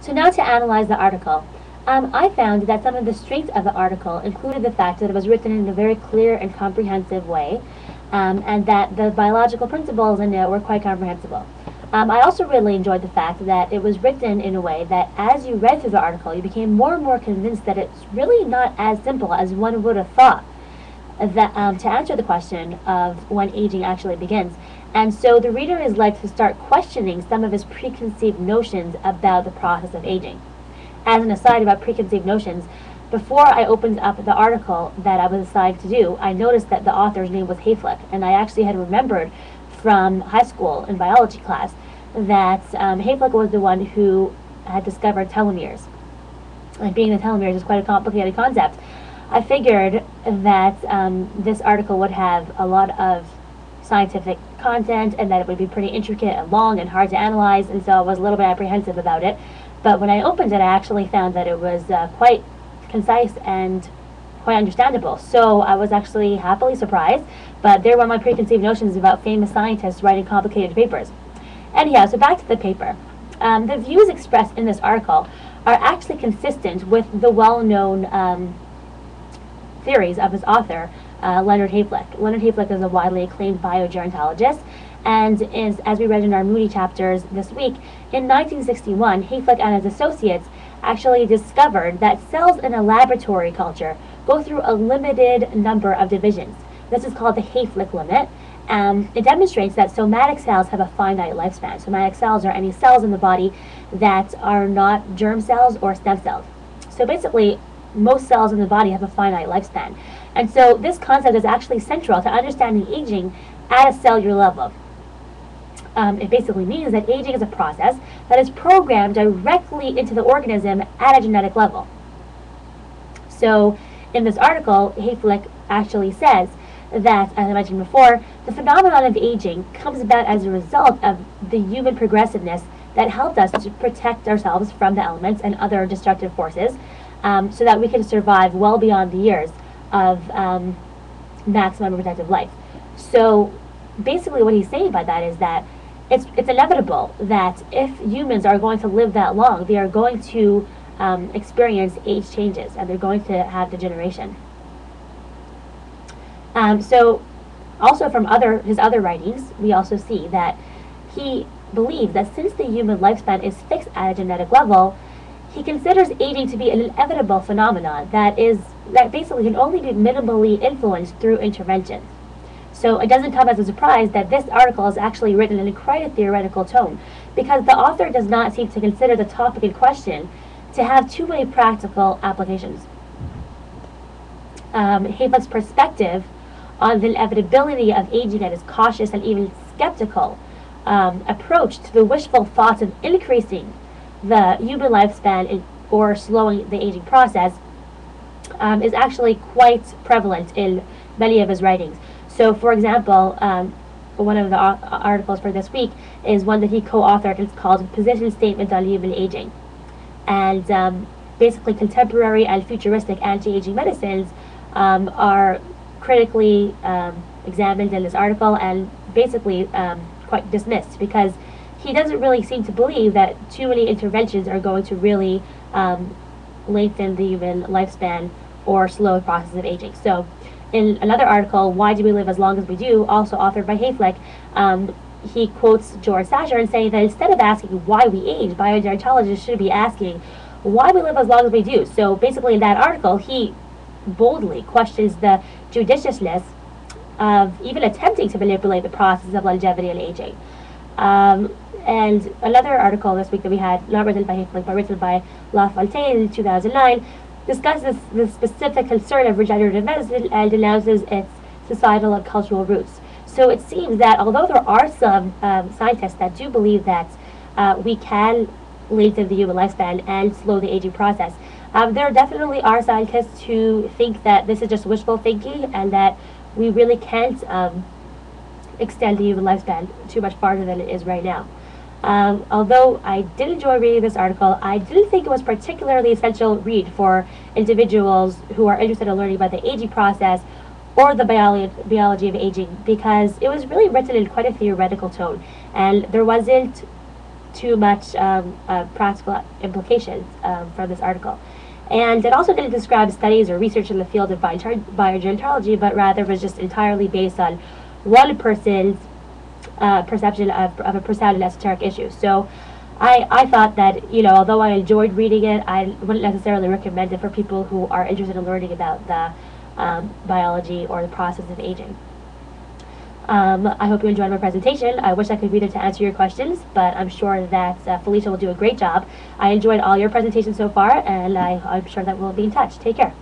So now to analyze the article. I found that some of the strengths of the article included the fact that it was written in a very clear and comprehensive way, and that the biological principles in it were quite comprehensible. I also really enjoyed the fact that it was written in a way that as you read through the article, you became more and more convinced that it's really not as simple as one would have thought that, to answer the question of when aging actually begins. And so the reader is led to start questioning some of his preconceived notions about the process of aging. As an aside about preconceived notions, before I opened up the article that I was assigned to do, I noticed that the author's name was Hayflick, and I actually had remembered from high school in biology class that Hayflick was the one who had discovered telomeres. And being the telomeres is quite a complicated concept. I figured that this article would have a lot of scientific content and that it would be pretty intricate and long and hard to analyze, and so I was a little bit apprehensive about it. But when I opened it, I actually found that it was quite concise and quite understandable. So I was actually happily surprised, but there were my preconceived notions about famous scientists writing complicated papers. Anyhow, so back to the paper. The views expressed in this article are actually consistent with the well-known theories of his author, Leonard Hayflick. Leonard Hayflick is a widely acclaimed biogerontologist, and is, as we read in our Moody chapters this week, in 1961, Hayflick and his associates actually discovered that cells in a laboratory culture go through a limited number of divisions. This is called the Hayflick limit. It demonstrates that somatic cells have a finite lifespan. Somatic cells are any cells in the body that are not germ cells or stem cells. So basically, most cells in the body have a finite lifespan. And so this concept is actually central to understanding aging at a cellular level. It basically means that aging is a process that is programmed directly into the organism at a genetic level. So in this article, Hayflick actually says that, as I mentioned before, the phenomenon of aging comes about as a result of the human progressiveness that helped us to protect ourselves from the elements and other destructive forces, so that we can survive well beyond the years of maximum reproductive life. So basically what he's saying by that is that it's inevitable that if humans are going to live that long, they are going to experience age changes, and they're going to have degeneration. So also from his other writings, we also see that he believes that since the human lifespan is fixed at a genetic level, he considers aging to be an inevitable phenomenon that basically can only be minimally influenced through intervention. So it doesn't come as a surprise that this article is actually written in quite a theoretical tone, because the author does not seem to consider the topic in question to have too many practical applications. Hayflick's perspective on the inevitability of aging and his cautious and even skeptical approach to the wishful thoughts of increasing the human lifespan or slowing the aging process is actually quite prevalent in many of his writings. So, for example, one of the articles for this week is one that he co-authored. It's called Position Statement on Human Aging. And basically contemporary and futuristic anti-aging medicines are critically examined in this article and basically quite dismissed, because he doesn't really seem to believe that too many interventions are going to really lengthen the human lifespan or slow the process of aging. So in another article, Why Do We Live As Long As We Do, also authored by Hayflick, he quotes George Sasher and saying that instead of asking why we age, biogerontologists should be asking why we live as long as we do. So basically in that article, he boldly questions the judiciousness of even attempting to manipulate the process of longevity and aging. And another article this week that we had, not written by Hayflick, but written by LaFontaine in 2009, discusses the specific concern of regenerative medicine and denounces its societal and cultural roots. So it seems that although there are some scientists that do believe that we can lengthen the human lifespan and slow the aging process, there definitely are scientists who think that this is just wishful thinking and that we really can't extend the human lifespan too much farther than it is right now. Although I did enjoy reading this article, I didn't think it was particularly essential read for individuals who are interested in learning about the aging process or the biology of aging, because it was really written in quite a theoretical tone, and there wasn't too much practical implications from this article. And it also didn't describe studies or research in the field of biogerontology, but rather was just entirely based on one person's perception of a profound and esoteric issue. So I thought that, you know, although I enjoyed reading it, I wouldn't necessarily recommend it for people who are interested in learning about the biology or the process of aging. I hope you enjoyed my presentation. I wish I could be there to answer your questions, but I'm sure that Felicia will do a great job. I enjoyed all your presentations so far, and I'm sure that we'll be in touch. Take care.